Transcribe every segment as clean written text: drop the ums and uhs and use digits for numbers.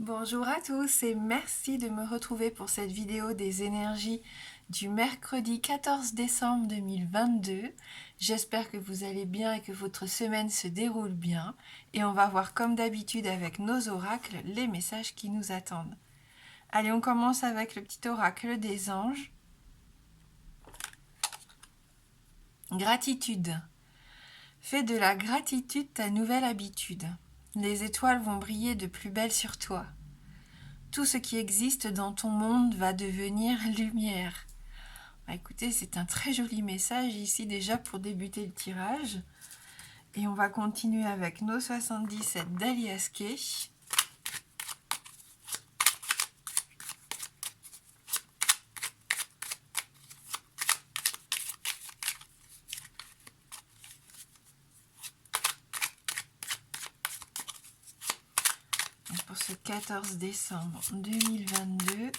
Bonjour à tous et merci de me retrouver pour cette vidéo des énergies du mercredi 14 décembre 2022. J'espère que vous allez bien et que votre semaine se déroule bien. Et on va voir comme d'habitude avec nos oracles les messages qui nous attendent. Allez, on commence avec le petit oracle des anges. Gratitude. Fais de la gratitude ta nouvelle habitude. Les étoiles vont briller de plus belle sur toi. Tout ce qui existe dans ton monde va devenir lumière. Bah, écoutez, c'est un très joli message ici déjà pour débuter le tirage. Et on va continuer avec nos 77 d'Alias Kay. Pour ce 14 décembre 2022.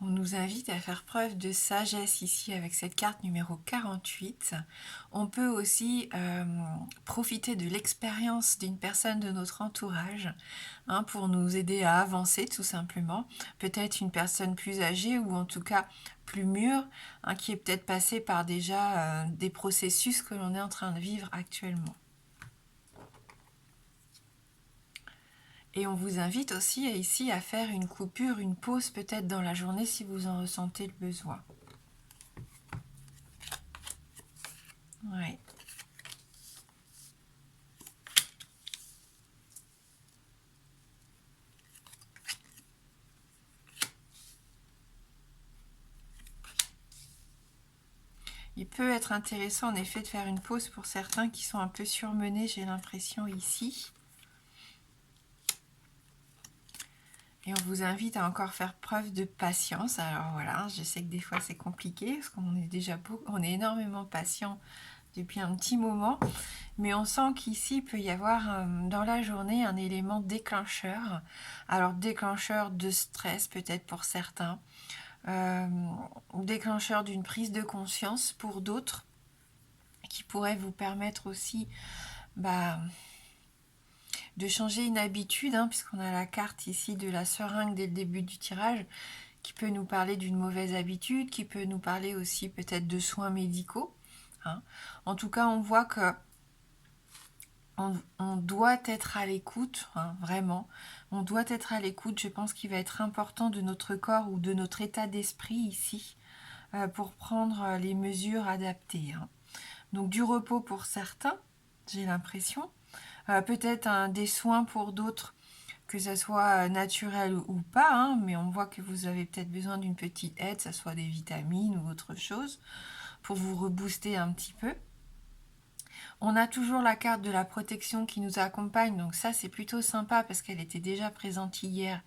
On nous invite à faire preuve de sagesse ici avec cette carte numéro 48. On peut aussi profiter de l'expérience d'une personne de notre entourage pour nous aider à avancer tout simplement. Peut-être une personne plus âgée ou en tout cas plus mûre, qui est peut-être passée par déjà des processus que l'on est en train de vivre actuellement. Et on vous invite aussi ici à faire une coupure, une pause peut-être dans la journée si vous en ressentez le besoin. Ouais. Il peut être intéressant en effet de faire une pause pour certains qui sont un peu surmenés, j'ai l'impression ici. Et on vous invite à encore faire preuve de patience. Alors voilà, je sais que des fois c'est compliqué parce qu'on est déjà on est énormément patient depuis un petit moment, mais on sent qu'ici il peut y avoir dans la journée un élément déclencheur. Alors déclencheur de stress peut-être pour certains, déclencheur d'une prise de conscience pour d'autres, qui pourrait vous permettre aussi de changer une habitude, puisqu'on a la carte ici de la seringue dès le début du tirage, qui peut nous parler d'une mauvaise habitude, qui peut nous parler aussi peut-être de soins médicaux. En tout cas, on voit que on doit être à l'écoute, vraiment. On doit être à l'écoute. Je pense qu'il va être important de notre corps ou de notre état d'esprit ici pour prendre les mesures adaptées. Donc du repos pour certains, j'ai l'impression. Peut-être des soins pour d'autres, que ce soit naturel ou pas, mais on voit que vous avez peut-être besoin d'une petite aide, que ce soit des vitamines ou autre chose, pour vous rebooster un petit peu. On a toujours la carte de la protection qui nous accompagne, donc ça c'est plutôt sympa parce qu'elle était déjà présente hier.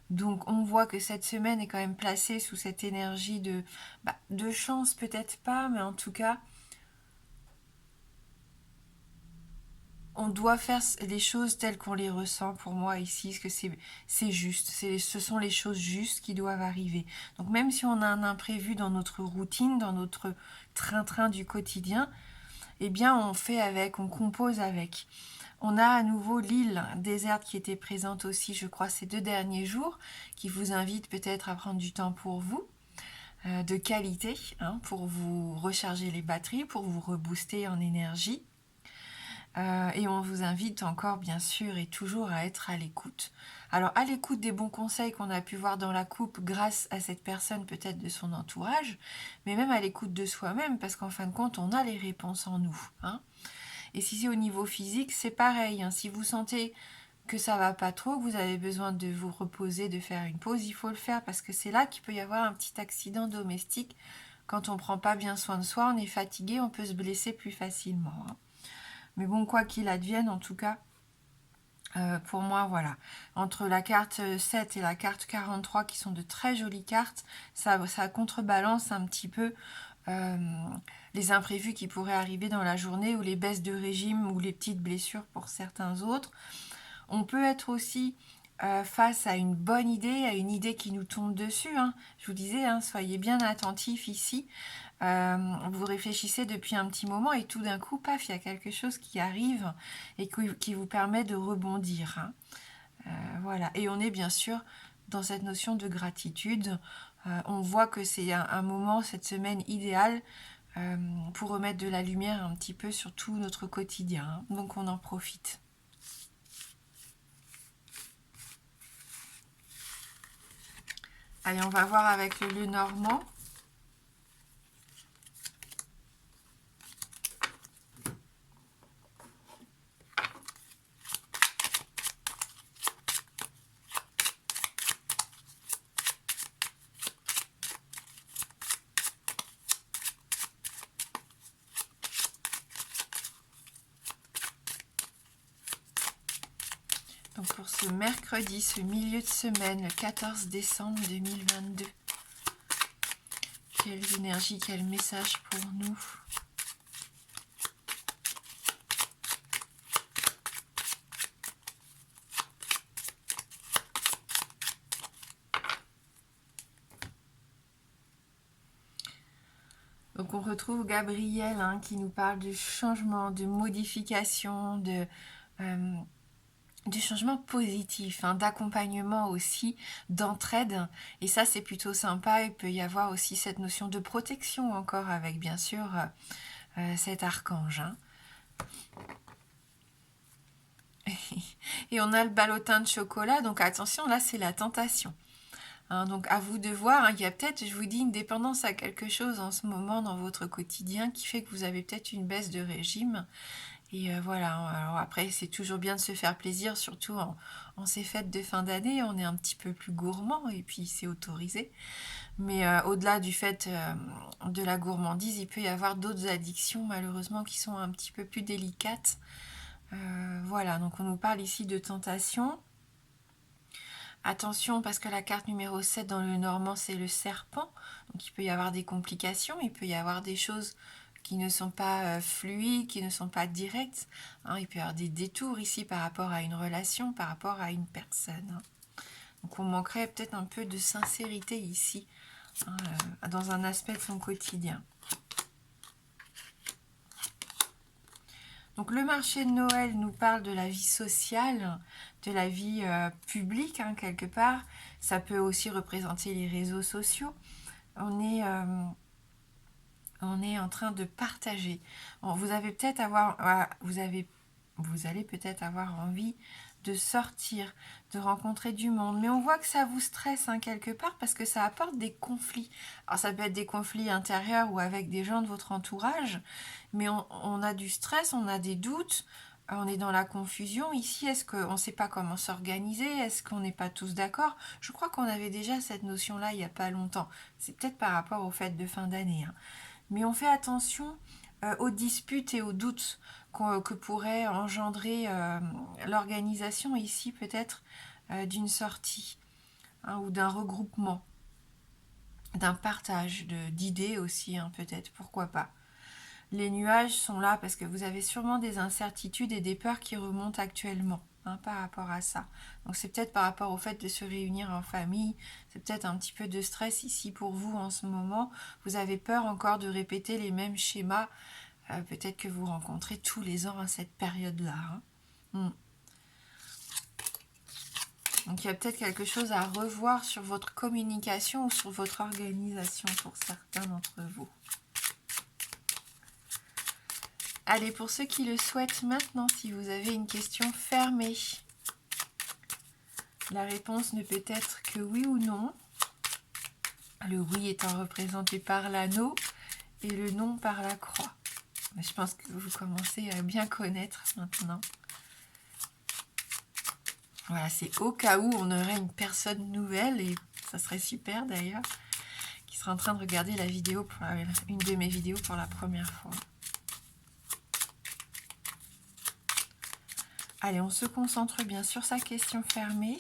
Donc on voit que cette semaine est quand même placée sous cette énergie de chance, peut-être pas, mais en tout cas, on doit faire les choses telles qu'on les ressent pour moi ici, parce que c'est juste, ce sont les choses justes qui doivent arriver. Donc même si on a un imprévu dans notre routine, dans notre train-train du quotidien, eh bien on fait avec, on compose avec. On a à nouveau l'île déserte qui était présente aussi, je crois, ces 2 derniers jours, qui vous invite peut-être à prendre du temps pour vous, de qualité, pour vous recharger les batteries, pour vous rebooster en énergie. Et on vous invite encore, bien sûr, et toujours à être à l'écoute. Alors, à l'écoute des bons conseils qu'on a pu voir dans la coupe grâce à cette personne, peut-être de son entourage, mais même à l'écoute de soi-même, parce qu'en fin de compte, on a les réponses en nous. Et si c'est au niveau physique, c'est pareil. Si vous sentez que ça va pas trop, que vous avez besoin de vous reposer, de faire une pause, il faut le faire, parce que c'est là qu'il peut y avoir un petit accident domestique. Quand on prend pas bien soin de soi, on est fatigué, on peut se blesser plus facilement. Mais bon, quoi qu'il advienne, en tout cas, pour moi, voilà. Entre la carte 7 et la carte 43, qui sont de très jolies cartes, ça contrebalance un petit peu les imprévus qui pourraient arriver dans la journée ou les baisses de régime ou les petites blessures pour certains autres. On peut être aussi face à une bonne idée, à une idée qui nous tombe dessus. Hein. Je vous disais, hein, soyez bien attentifs ici. Vous réfléchissez depuis un petit moment et tout d'un coup, paf, il y a quelque chose qui arrive et qui vous permet de rebondir. Hein. Voilà. Et on est bien sûr dans cette notion de gratitude. On voit que c'est un moment, cette semaine idéale pour remettre de la lumière un petit peu sur tout notre quotidien. Hein. Donc on en profite. Allez, on va voir avec le Lenormand. Donc pour ce mercredi, ce milieu de semaine, le 14 décembre 2022. Quelles énergies, quel message pour nous? Donc on retrouve Gabriel hein, qui nous parle de changement, de modification, du changement positif, hein, d'accompagnement aussi, d'entraide. Et ça, c'est plutôt sympa. Il peut y avoir aussi cette notion de protection encore avec, bien sûr, cet archange. Hein. Et on a le ballotin de chocolat. Donc attention, là, c'est la tentation. Hein, donc à vous de voir, hein, il y a peut-être, je vous dis, une dépendance à quelque chose en ce moment dans votre quotidien qui fait que vous avez peut-être une baisse de régime. Et voilà, alors après c'est toujours bien de se faire plaisir, surtout en ces fêtes de fin d'année, on est un petit peu plus gourmand et puis c'est autorisé. Mais au-delà du fait de la gourmandise, il peut y avoir d'autres addictions malheureusement qui sont un petit peu plus délicates. Voilà, donc on nous parle ici de tentation. Attention parce que la carte numéro 7 dans le Normand c'est le serpent, donc il peut y avoir des complications, il peut y avoir des choses qui ne sont pas fluides, qui ne sont pas directes. Hein, il peut y avoir des détours ici par rapport à une relation, par rapport à une personne. Hein. Donc on manquerait peut-être un peu de sincérité ici, hein, dans un aspect de son quotidien. Donc le marché de Noël nous parle de la vie sociale, de la vie publique, hein, quelque part. Ça peut aussi représenter les réseaux sociaux. On est en train de partager. Bon, vous allez peut-être avoir envie de sortir, de rencontrer du monde. Mais on voit que ça vous stresse hein, quelque part parce que ça apporte des conflits. Alors ça peut être des conflits intérieurs ou avec des gens de votre entourage, mais on a du stress, on a des doutes, on est dans la confusion. Ici, est-ce qu'on ne sait pas comment s'organiser? Est-ce qu'on n'est pas tous d'accord? Je crois qu'on avait déjà cette notion-là il n'y a pas longtemps. C'est peut-être par rapport aux fêtes de fin d'année. Hein. Mais on fait attention aux disputes et aux doutes que pourrait engendrer l'organisation ici peut-être d'une sortie hein, ou d'un regroupement, d'un partage d'idées aussi hein, peut-être, pourquoi pas. Les nuages sont là parce que vous avez sûrement des incertitudes et des peurs qui remontent actuellement hein, par rapport à ça. Donc c'est peut-être par rapport au fait de se réunir en famille, c'est peut-être un petit peu de stress ici pour vous en ce moment. Vous avez peur encore de répéter les mêmes schémas, peut-être que vous rencontrez tous les ans à cette période-là. Hein. Donc il y a peut-être quelque chose à revoir sur votre communication ou sur votre organisation pour certains d'entre vous. Allez, pour ceux qui le souhaitent maintenant, si vous avez une question fermée, la réponse ne peut être que oui ou non. Le oui étant représenté par l'anneau et le non par la croix. Je pense que vous commencez à bien connaître maintenant. Voilà, c'est au cas où on aurait une personne nouvelle, et ça serait super d'ailleurs, qui serait en train de regarder la vidéo, une de mes vidéos pour la première fois. Allez, on se concentre bien sur sa question fermée.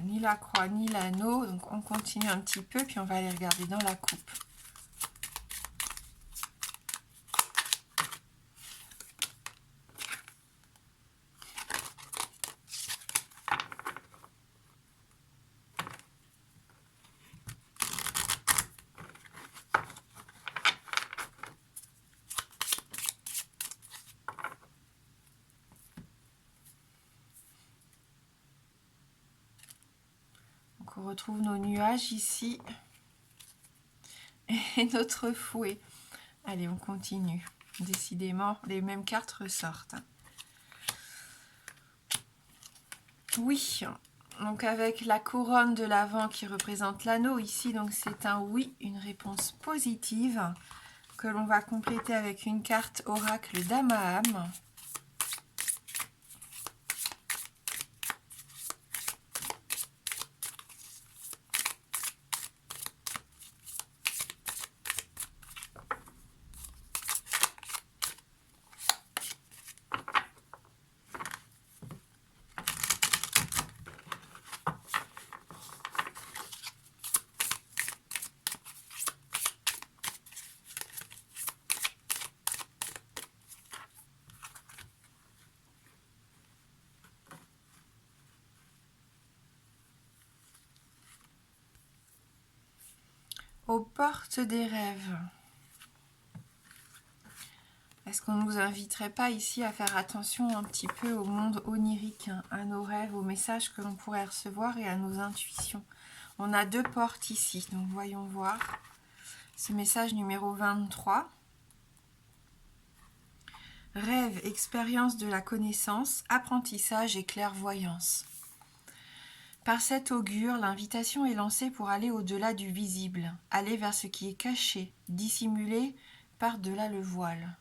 ni la croix, ni l'anneau. Donc on continue un petit peu, puis on va aller regarder dans la coupe. On retrouve nos nuages ici et notre fouet. Allez, on continue. Décidément, les mêmes cartes ressortent. Oui, donc avec la couronne de l'Avent qui représente l'anneau ici, donc c'est un oui, une réponse positive que l'on va compléter avec une carte oracle d'Amaham. Aux portes des rêves. Est-ce qu'on ne nous inviterait pas ici à faire attention un petit peu au monde onirique, hein, à nos rêves, aux messages que l'on pourrait recevoir et à nos intuitions? On a 2 portes ici, donc voyons voir. Ce message numéro 23. Rêve, expérience de la connaissance, apprentissage et clairvoyance. Par cet augure, l'invitation est lancée pour aller au-delà du visible, aller vers ce qui est caché, dissimulé par-delà le voile.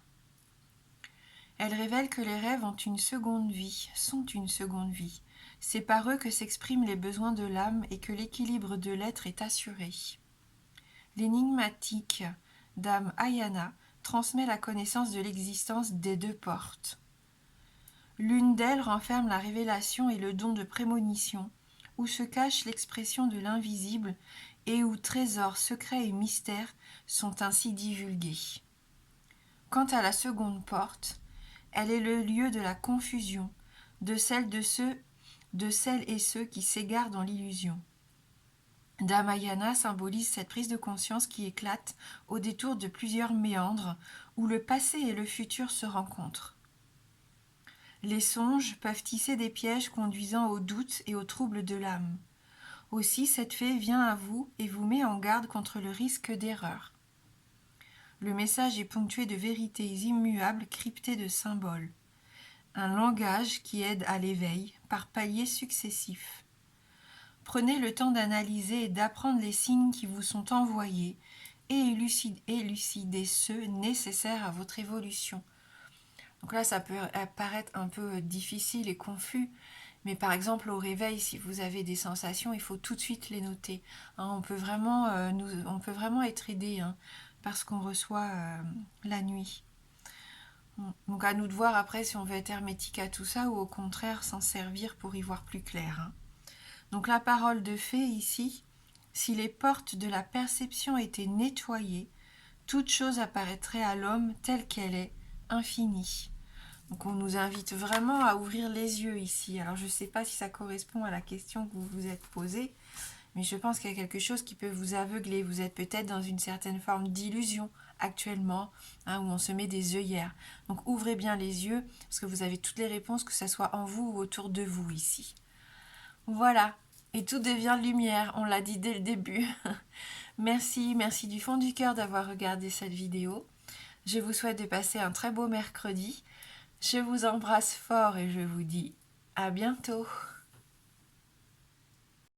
Elle révèle que les rêves ont une seconde vie, sont une seconde vie. C'est par eux que s'expriment les besoins de l'âme et que l'équilibre de l'être est assuré. L'énigmatique dame Ayana transmet la connaissance de l'existence des 2 portes. L'une d'elles renferme la révélation et le don de prémonition, où se cache l'expression de l'invisible et où trésors, secrets et mystères sont ainsi divulgués. Quant à la seconde porte, elle est le lieu de la confusion, de celles et ceux qui s'égarent dans l'illusion. Dame Ayana symbolise cette prise de conscience qui éclate au détour de plusieurs méandres où le passé et le futur se rencontrent. Les songes peuvent tisser des pièges conduisant au doute et au trouble de l'âme. Aussi, cette fée vient à vous et vous met en garde contre le risque d'erreur. Le message est ponctué de vérités immuables cryptées de symboles. Un langage qui aide à l'éveil par paliers successifs. Prenez le temps d'analyser et d'apprendre les signes qui vous sont envoyés et élucidez ceux nécessaires à votre évolution. Donc là, ça peut paraître un peu difficile et confus, mais par exemple au réveil, si vous avez des sensations, il faut tout de suite les noter. Hein, on peut vraiment être aidé par ce qu'on reçoit la nuit. Donc à nous de voir après si on veut être hermétique à tout ça ou au contraire s'en servir pour y voir plus clair. Hein. Donc la parole de fée ici, si les portes de la perception étaient nettoyées, toute chose apparaîtrait à l'homme telle qu'elle est, infinie. Donc on nous invite vraiment à ouvrir les yeux ici. Alors je ne sais pas si ça correspond à la question que vous vous êtes posée, mais je pense qu'il y a quelque chose qui peut vous aveugler. Vous êtes peut-être dans une certaine forme d'illusion actuellement, où on se met des œillères. Donc ouvrez bien les yeux, parce que vous avez toutes les réponses, que ce soit en vous ou autour de vous ici. Voilà, et tout devient lumière, on l'a dit dès le début. Merci du fond du cœur d'avoir regardé cette vidéo. Je vous souhaite de passer un très beau mercredi. Je vous embrasse fort et je vous dis à bientôt.